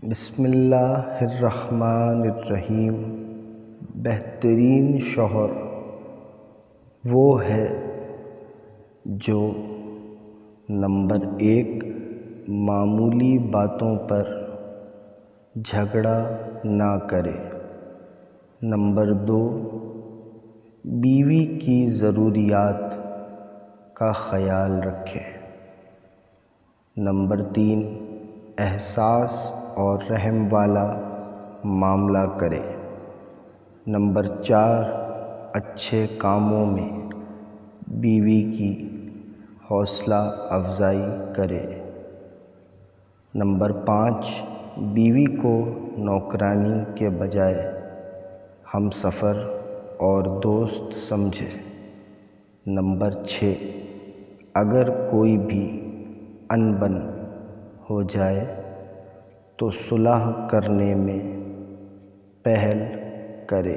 بسم اللہ الرحمن الرحیم۔ بہترین شوہر وہ ہے جو نمبر 1 معمولی باتوں پر جھگڑا نہ کرے، نمبر 2 بیوی کی ضروریات کا خیال رکھے، نمبر 3 احساس اور رحم والا معاملہ کرے، نمبر 4 اچھے کاموں میں بیوی کی حوصلہ افزائی کرے، نمبر 5 بیوی کو نوکرانی کے بجائے ہمسفر اور دوست سمجھے، نمبر 6 اگر کوئی بھی انبن ہو جائے تو صلح کرنے میں پہل کرے۔